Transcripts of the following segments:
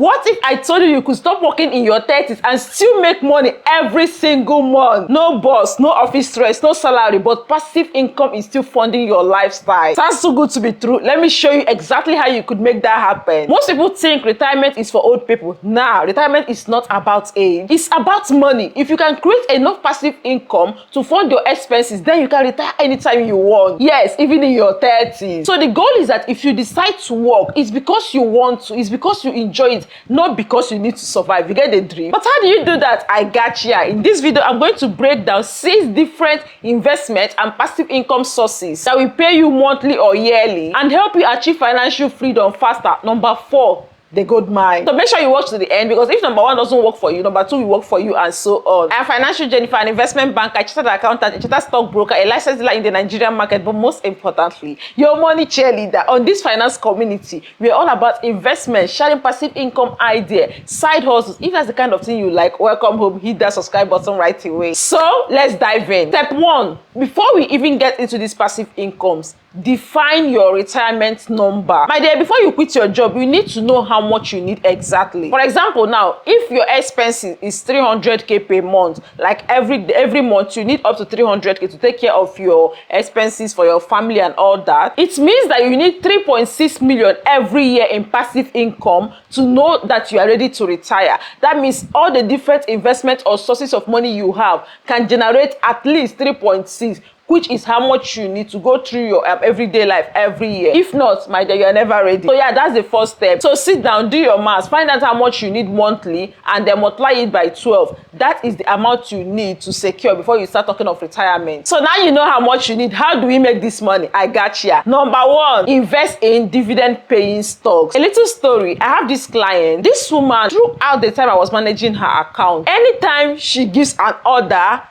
What if I told you could stop working in your 30s and still make money every single month? No boss, no office stress, no salary, but passive income is still funding your lifestyle. Sounds too good to be true. Let me show you exactly how you could make that happen. Most people think retirement is for old people. Nah, retirement is not about age. It's about money. If you can create enough passive income to fund your expenses, then you can retire anytime you want. Yes, even in your 30s. So the goal is that if you decide to work, it's because you want to, it's because you enjoy it, not because you need to survive. You get the dream? But how do you do that? I got ya. In this video, I'm going to break down 6 different investment and passive income sources that will pay you monthly or yearly and help you achieve financial freedom faster. Number 4, the gold mine. So make sure you watch to the end, because if number 1 doesn't work for you, number 2 will work for you, and so on. I am financial Jennifer, an investment banker, a chartered accountant, a chartered stockbroker, a licensed dealer in the Nigerian market, but most importantly, your money cheerleader. On this finance community, we are all about investment, sharing passive income idea, side hustles. If that's the kind of thing you like, welcome home. Hit that subscribe button right away. So let's dive in. Step 1, before we even get into these passive incomes, define your retirement number. My dear, before you quit your job, you need to know how much you need exactly. For example, now, if your expenses is 300k per month, like every month you need up to 300k to take care of your expenses for your family and all that, it means that you need 3.6 million every year in passive income to know that you are ready to retire. That means all the different investment or sources of money you have can generate at least 3.6, which is how much you need to go through your everyday life every year. If not, my dear, you are never ready. So yeah, that's the first step. So sit down, do your maths, find out how much you need monthly, and then multiply it by 12. That is the amount you need to secure before you start talking of retirement. So now you know how much you need. How do we make this money? I got ya. Number 1, invest in dividend paying stocks. A little story. I have this client. This woman, throughout the time I was managing her account, anytime she gives an order,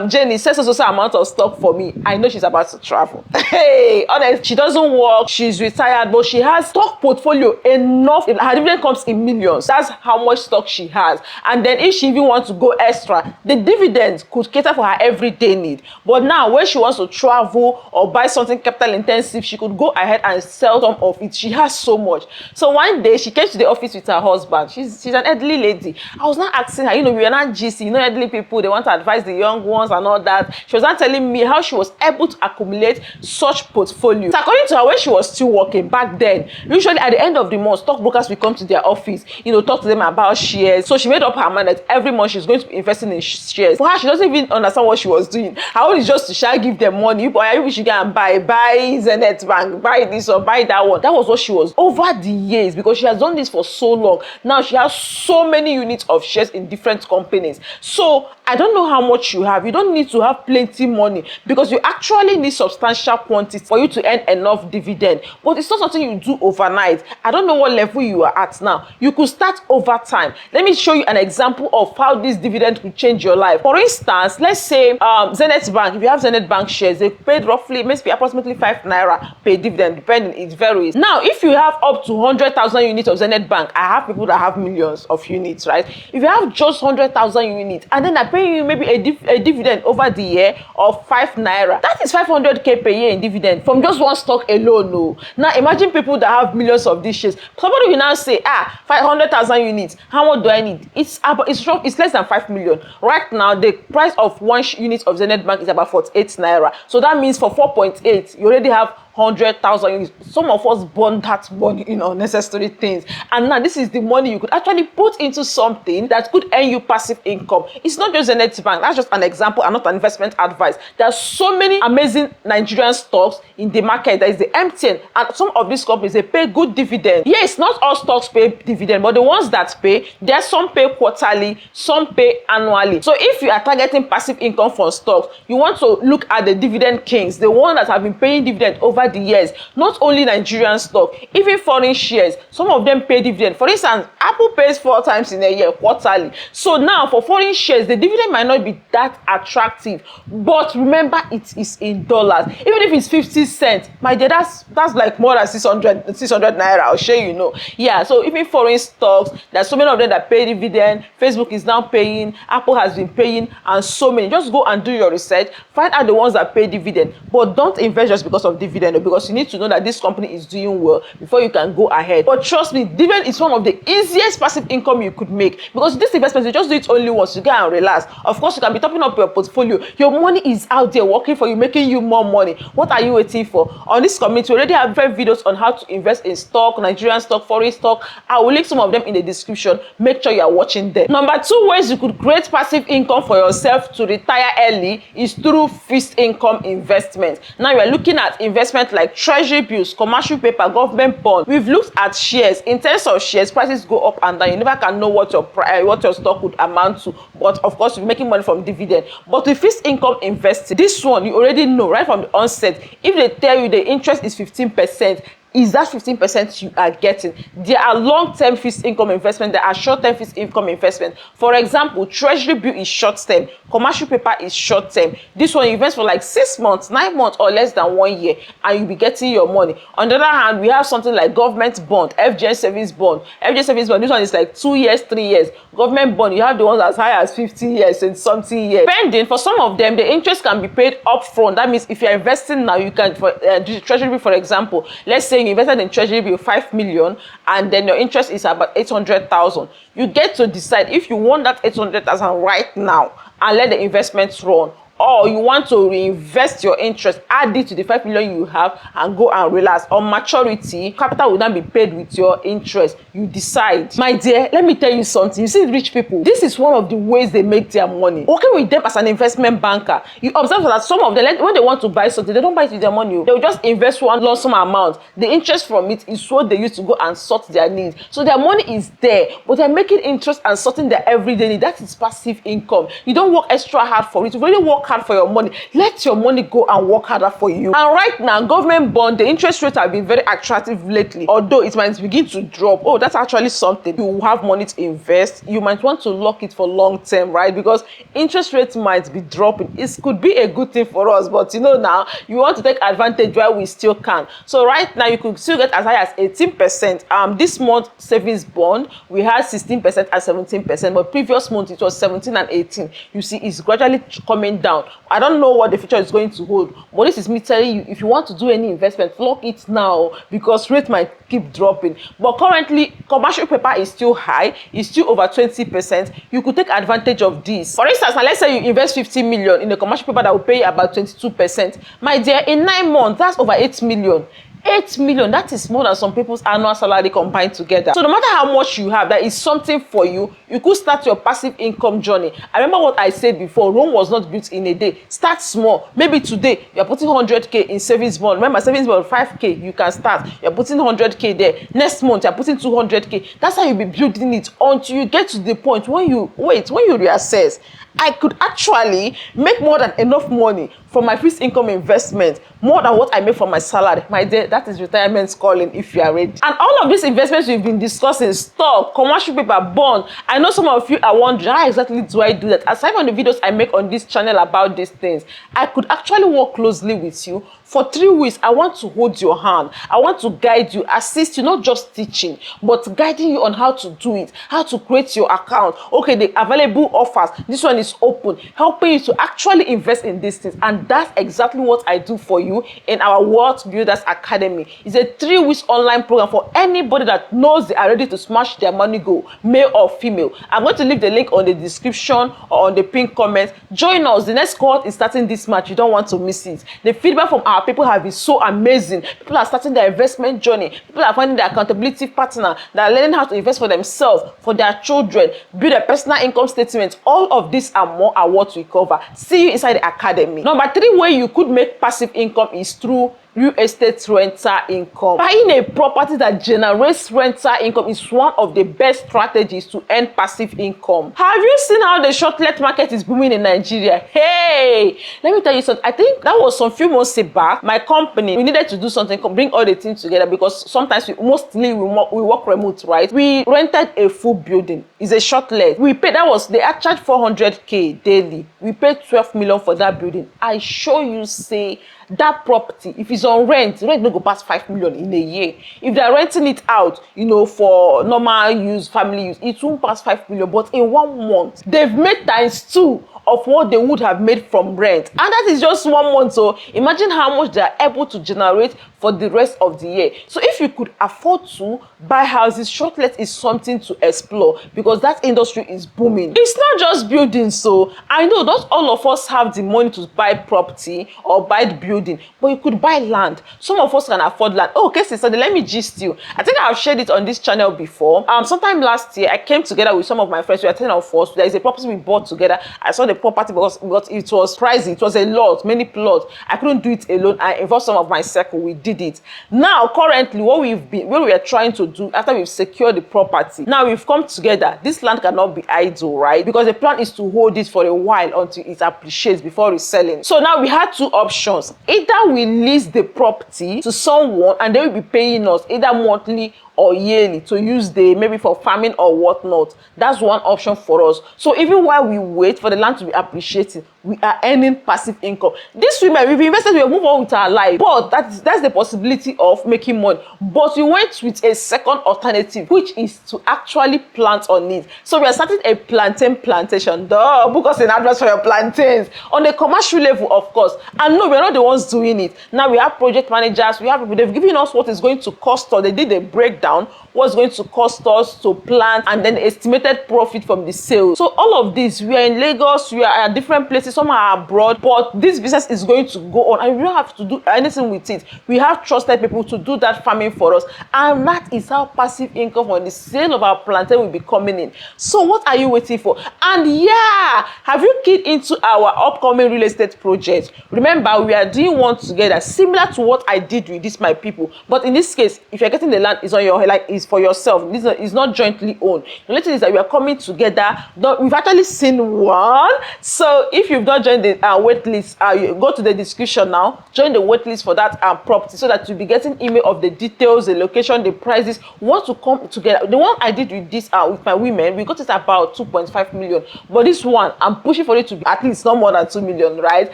Jenny says also amount of stock for me, I know she's about to travel. Hey, honestly, she doesn't work, she's retired, but she has stock portfolio enough. Her dividend comes in millions. That's how much stock she has. And then if she even wants to go extra, the dividends could cater for her everyday need. But now when she wants to travel or buy something capital intensive, she could go ahead and sell some of it. She has so much. So one day she came to the office with her husband. She's an elderly lady. I was not asking her, we are not GC, elderly people, they want to advise the young ones and all that. She was not telling me how she was able to accumulate such portfolio. So according to her, when she was still working back then, usually at the end of the month, stockbrokers will come to their office, talk to them about shares. So she made up her mind that every month she's going to be investing in shares. For her, she doesn't even understand what she was doing. Her own is just to shall give them money. Boy, you should go and buy Zenith Bank, buy this or buy that one. That was what she was. Over the years, because she has done this for so long, now she has so many units of shares in different companies. So I don't know how much you have. You don't need to have plenty money, because you actually need substantial quantity for you to earn enough dividend. But it's not something you do overnight. I don't know what level you are at now. You could start over time. Let me show you an example of how this dividend could change your life. For instance, let's say Zenith Bank. If you have Zenith Bank shares, they paid roughly, maybe approximately 5 naira per dividend, depending, it varies. Now, if you have up to 100,000 units of Zenith Bank, I have people that have millions of units, right? If you have just 100,000 units and then I pay you maybe a dividend over the year of 5 naira, that is 500k per year in dividend from just one stock alone. No. Now imagine people that have millions of these shares. Somebody will now say, 500,000 units, how much do I need? It's less than 5 million. Right now, the price of one unit of Zenith Bank is about 48 naira. So that means for 4.8, you already have 100,000 units. Some of us burn that money in unnecessary things, and now this is the money you could actually put into something that could earn you passive income. It's not just Zenith Bank. That's just an example and not an investment advice. There are so many amazing Nigerian stocks in the market. There is the MTN, and some of these companies, they pay good dividend. Yes, not all stocks pay dividend, but the ones that pay, there are some pay quarterly, some pay annually. So if you are targeting passive income for stocks, you want to look at the dividend kings, the ones that have been paying dividend over the years. Not only Nigerian stock, even foreign shares, some of them pay dividend. For instance, Apple pays 4 times in a year, quarterly. So now for foreign shares, the dividend might not be that attractive, but remember, it is in dollars. Even if it's 50 cents, my dear, that's like more than 600 naira. I'll share, yeah. So even foreign stocks, there's so many of them that pay dividend. Facebook is now paying, Apple has been paying, and so many. Just go and do your research, find out the ones that pay dividend, but don't invest just because of dividend, because you need to know that this company is doing well before you can go ahead. But trust me, dividend is one of the easiest highest passive income you could make, because this investment you just do it only once, you go and relax. Of course you can be topping up your portfolio. Your money is out there working for you, making you more money. What are you waiting for? On this community we already have 5 videos on how to invest in stock, Nigerian stock, foreign stock. I will link some of them in the description. Make sure you are watching them. Number 2 ways you could create passive income for yourself to retire early is through fixed income investment. Now you are looking at investment like treasury bills, commercial paper, government bond. We've looked at shares. In terms of shares, prices go up and down. You never can know what your stock would amount to, but of course you're making money from dividend. But with fixed income investing, this one you already know right from the onset. If they tell you the interest is 15%, is that 15% you are getting. There are long-term fixed income investment, there are short-term fixed income investment. For example, treasury bill is short-term, commercial paper is short-term. This one you invest for like 6 months, 9 months or less than 1 year, and you'll be getting your money. On the other hand, we have something like government bond, FGN savings bond. FGN savings bond, this one is like 2 years, 3 years. Government bond, you have the ones as high as 50 years and something years. Depending, for some of them, the interest can be paid upfront. That means if you're investing now, you can, for treasury bill, for example, let's say you invested in treasury bill 5 million and then your interest is about 800,000. You get to decide if you want that 800,000 right now and let the investments run, or you want to reinvest your interest, add it to the 5 million you have and go and relax. On maturity, capital will not be paid with your interest. You decide. My dear, let me tell you something. You see rich people, this is one of the ways they make their money. Working with them as an investment banker, you observe that some of them, when they want to buy something, they don't buy it with their money. They will just invest one lump sum amount. The interest from it is what they use to go and sort their needs. So their money is there, but they're making interest and sorting their everyday need. That is passive income. You don't work extra hard for it. You really work hard for your money. Let your money go and work harder for you. And right now, government bond, the interest rates have been very attractive lately, although it might begin to drop. Oh, that's actually something. You have money to invest, you might want to lock it for long term, right? Because interest rates might be dropping. It could be a good thing for us, but you know, now you want to take advantage while we still can. So right now you could still get as high as 18%. This month savings bond, we had 16% and 17%, but previous month it was 17 and 18. You see, it's gradually coming down. I don't know what the future is going to hold, but this is me telling you, if you want to do any investment, lock it now, because rate might keep dropping. But currently, commercial paper is still high, it's still over 20%. You could take advantage of this. For instance, now let's say you invest 50 million in a commercial paper that will pay you about 22%. My dear, in 9 months, that's over 8 million. 8 million, that is more than some people's annual salary combined together. So no matter how much you have, that is something for you. You could start your passive income journey. I remember what I said before, Rome was not built in a day. Start small. Maybe today you're putting 100k in savings bond. Remember, savings bond 5k, you can start. You're putting 100k there. Next month you're putting 200k. That's how you'll be building it until you get to the point when you reassess. I could actually make more than enough money from my fixed income investment, more than what I make from my salary. My dear, that is retirement calling if you are ready. And all of these investments we've been discussing, stock, commercial paper, bond, I know some of you are wondering, how exactly do I do that? Aside from the videos I make on this channel about these things, I could actually work closely with you. For 3 weeks, I want to hold your hand. I want to guide you, assist you, not just teaching, but guiding you on how to do it, how to create your account. Okay, the available offers, this one is open, helping you to actually invest in these things. And that's exactly what I do for you in our Wealth Builders Academy. It's a 3 weeks online program for anybody that knows they are ready to smash their money goal, male or female. I'm going to leave the link on the description or on the pinned comment. Join us. The next cohort is starting this March. You don't want to miss it. The feedback from our people have been so amazing. People are starting their investment journey. People are finding their accountability partner. They are learning how to invest for themselves, for their children, build a personal income statement. All of this and more are what we cover. See you inside the academy. Number 3 way you could make passive income is through real estate rental income. Buying a property that generates rental income is one of the best strategies to earn passive income. Have you seen how the short-let market is booming in Nigeria? Hey, let me tell you something. I think that was some few months back. My company, we needed to do something, bring all the teams together, because sometimes we work remote, right? We rented a full building. It's a short-let. We paid, they charged 400k daily. We paid 12 million for that building. I show you, say, that property, if it's on rent no go pass 5 million in a year. If they're renting it out, you know, for normal use, family use, it won't pass 5 million. But in 1 month, they've made ×2 of what they would have made from rent. And that is just 1 month. So imagine how much they are able to generate for the rest of the year. So if you could afford to buy houses, shortlet is something to explore because that industry is booming. It's not just buildings, so I know not all of us have the money to buy property or buy the building, but you could buy land. Some of us can afford land. Oh, okay, sister, let me gist you. I think I've shared it on this channel before. Sometime last year I came together with some of my friends. We are 10 of us. There is a property we bought together. I saw the property because it was pricey. It was a lot, many plots. I couldn't do it alone. I involved some of my circle. We did it. Now currently what we are trying to do after we've secured the property, now we've come together. This land cannot be idle, right? Because the plan is to hold it for a while until it appreciates before reselling. So now we had two options. Either we lease the property to someone and they will be paying us either monthly or yearly to use maybe for farming or whatnot. That's one option for us. So even while we wait for the land to be appreciating, we are earning passive income. These women, we've invested, we'll move on with our life. But that's the possibility of making money. But we went with a second alternative, which is to actually plant on it. So we are starting a plantain plantation. Book us an address for your plantains. On a commercial level, of course. And no, we're not the ones doing it. Now we have project managers, we have people, they've given us what is going to cost us. They did a breakdown what's going to cost us to plant and then estimated profit from the sales. So all of this, we are in Lagos, we are at different places, some are abroad, but this business is going to go on and we don't have to do anything with it. We have trusted people to do that farming for us, and that is how passive income from the sale of our plantain will be coming in. So what are you waiting for? And yeah, have you keyed into our upcoming real estate project? Remember, we are doing one together similar to what I did with this my people, but in this case, if you're getting the land, it's on your, like, it's for yourself. This is not jointly owned. The only thing is that we are coming together. We've actually seen one. So if you've not joined the wait list, you go to the description now, join the wait list for that property, so that you'll be getting email of the details, the location, the prices. We want to come together. The one I did with this with my women, we got it about 2.5 million, but this one I'm pushing for it to be at least not more than 2 million, right?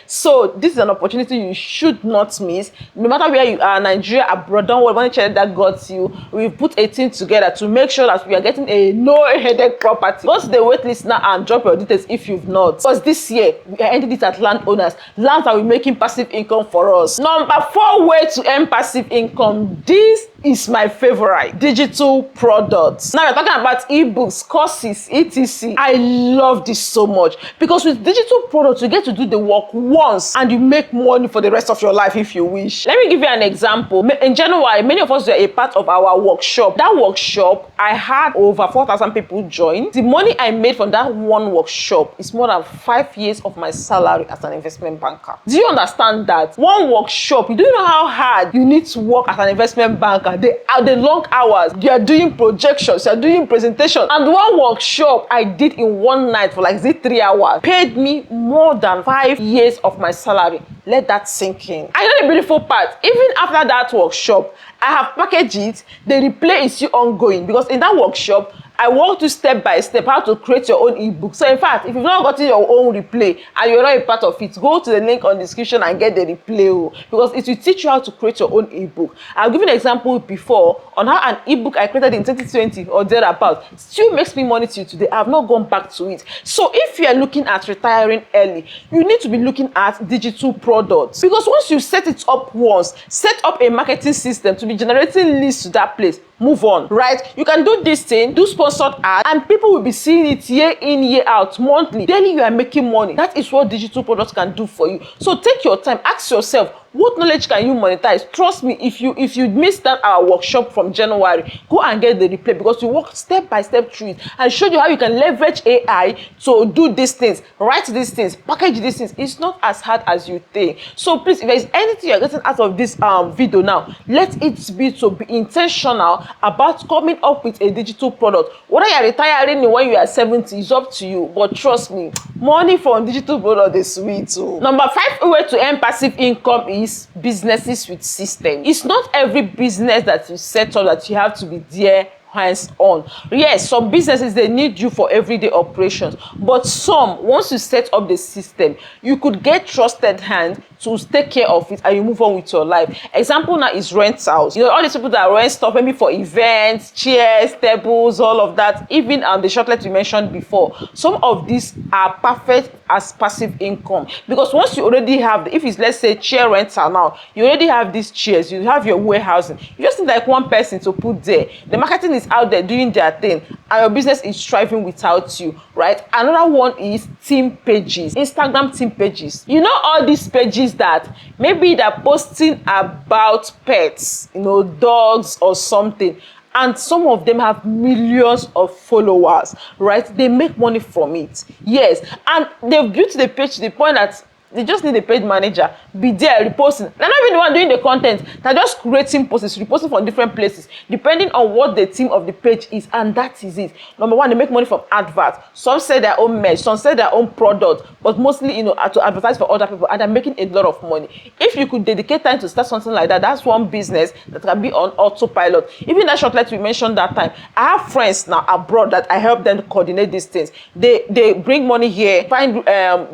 So this is an opportunity you should not miss. No matter where you are, Nigeria, abroad, don't worry, one channel that got you. We've put a team together to make sure that we are getting a no headache property. Go to the wait list now and drop your details if you've not. Because this year we are ending it at landowners. Lands are making passive income for us. Number 4 way to earn passive income. This is my favorite: digital products. Now we're talking about ebooks, courses, etc. I love this so much because with digital products you get to do the work once and you make money for the rest of your life if you wish. Let me give you an example. In January, many of us were a part of our workshop. That workshop, I had over 4,000 people join. The money I made from that one workshop is more than 5 years of my salary as an investment banker. Do you understand that? One workshop, you don't know how hard you need to work as an investment banker. The long hours, you are doing projections, you are doing presentations, and one workshop I did in one night for like 3 hours paid me more than 5 years of my salary. Let that sink in. I know the beautiful part. Even after that workshop, I have packaged it. The replay is still ongoing because in that workshop, I walked you step by step how to create your own ebook. So in fact, if you've not gotten your own replay and you're not a part of it, go to the link on the description and get the replay, because it will teach you how to create your own ebook. I've given an example before on how an ebook I created in 2020 or thereabouts still makes me money till today. I have not gone back to it. So if you are looking at retiring early, you need to be looking at digital products, because once you set it up once, set up a marketing system to be generating leads to that place, move on, right? You can do this thing, do sponsored ads, and people will be seeing it year in, year out, monthly. Daily, you are making money. That is what digital products can do for you. So take your time, ask yourself, what knowledge can you monetize? Trust me, if you missed that our workshop from January, go and get the replay, because we walk step by step through it and showed you how you can leverage AI to do these things, write these things, package these things. It's not as hard as you think. So please, if there is anything you're getting out of this video now, let it be to be intentional about coming up with a digital product. Whether you're retiring when you are 70 is up to you, but trust me, money from digital product is sweet too. Number 5 way to earn passive income is businesses with systems. It's not every business that you set up that you have to be there hands on. Yes, some businesses, they need you for everyday operations, but some, once you set up the system, you could get trusted hands to take care of it and you move on with your life. Example now is rentals. You know, all these people that rent stuff maybe for events, chairs, tables, all of that, even the shortlet we mentioned before. Some of these are perfect as passive income, because once you already have if it's, let's say, chair rental, now you already have these chairs, you have your warehousing, you just need like one person to put there. The marketing is out there doing their thing and your business is thriving without you, right? Another one is team pages, Instagram team pages. You know, all these pages that maybe they're posting about pets, you know, dogs or something, and some of them have millions of followers, right? They make money from it, yes, and they've built the page to the point that they just need a paid manager be there reposting. They're not even the one doing the content, they're just creating posts, reposting from different places depending on what the theme of the page is, and that is it. Number one, they make money from adverts. Some sell their own merch, some sell their own product, but mostly, you know, to advertise for other people, and they're making a lot of money. If you could dedicate time to start something like that, that's one business that can be on autopilot. Even that shortlet we mentioned that time, I have friends now abroad that I help them coordinate these things. They bring money here, find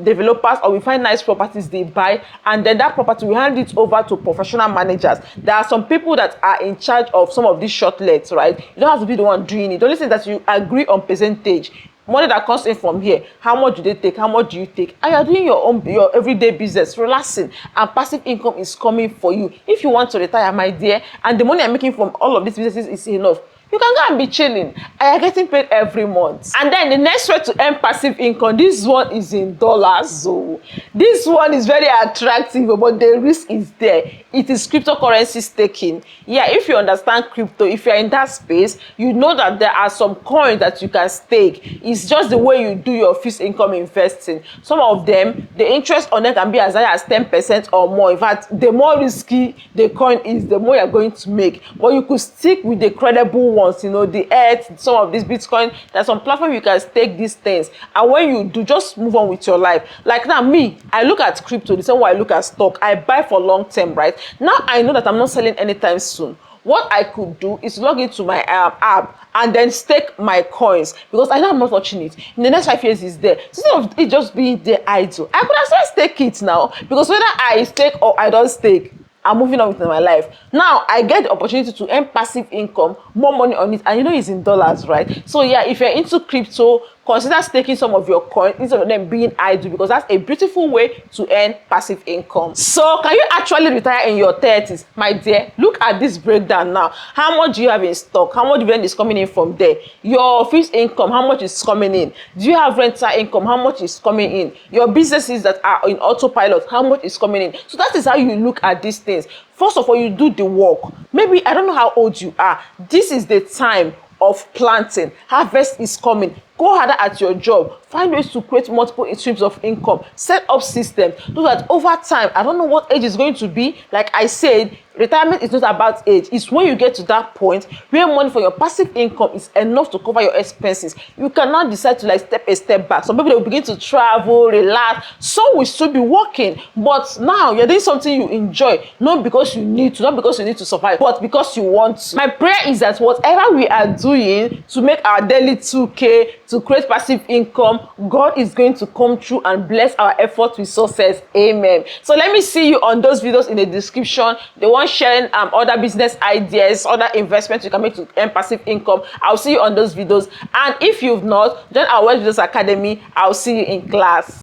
developers, or we find nice properties they buy, and then that property we hand it over to professional managers. There are some people that are in charge of some of these shortlets, right? You don't have to be the one doing it. The only thing that you agree on percentage. Money that comes in from here, how much do they take, how much do you take, and you're doing your everyday business, relaxing, and passive income is coming for you. If you want to retire, my dear, and the money I'm making from all of these businesses is enough, you can go and be chilling. I are getting paid every month. And then the next way to earn passive income, this one is in dollars. So this one is very attractive, but the risk is there. It is cryptocurrency staking. Yeah, if you understand crypto, if you're in that space, you know that there are some coins that you can stake. It's just the way you do your fixed income investing. Some of them, the interest on them can be as high as 10% or more. In fact, the more risky the coin is, the more you're going to make. But you could stick with the credible ones, you know, the Earth, some of these Bitcoin. There's some platform you can stake these things, and when you do, just move on with your life. Like now, me, I look at crypto the same way I look at stock. I buy for long term, right? Now I know that I'm not selling anytime soon. What I could do is log into my app and then stake my coins, because I know I'm not touching it. In the next 5 years, it's there. Instead of it just being there idle, I could as well stake it now, because whether I stake or I don't stake, I'm moving on with my life. Now I get the opportunity to earn passive income, more money on it, and you know it's in dollars, right? So yeah, if you're into crypto, consider staking some of your coins instead of them being idle, because that's a beautiful way to earn passive income. So can you actually retire in your 30s? My dear, look at this breakdown now. How much do you have in stock? How much dividend is coming in from there? Your fixed income, how much is coming in? Do you have rental income? How much is coming in? Your businesses that are in autopilot, how much is coming in? So that is how you look at these things. First of all, you do the work. Maybe, I don't know how old you are, this is the time of planting. Harvest is coming. Go harder at your job. Find ways to create multiple streams of income. Set up systems so that over time, I don't know what age is going to be. Like I said, retirement is not about age. It's when you get to that point where money for your passive income is enough to cover your expenses. You cannot decide to like take a step back. Some people, they will begin to travel, relax. Some will still be working, but now you're doing something you enjoy, not because you need to, not because you need to survive, but because you want to. My prayer is that whatever we are doing to make our daily 2K, to create passive income, God is going to come through and bless our efforts with success. Amen. So let me see you on those videos in the description. The one sharing other business ideas, other investments you can make to earn passive income. I'll see you on those videos. And if you've not, join our Web Videos Academy. I'll see you in class.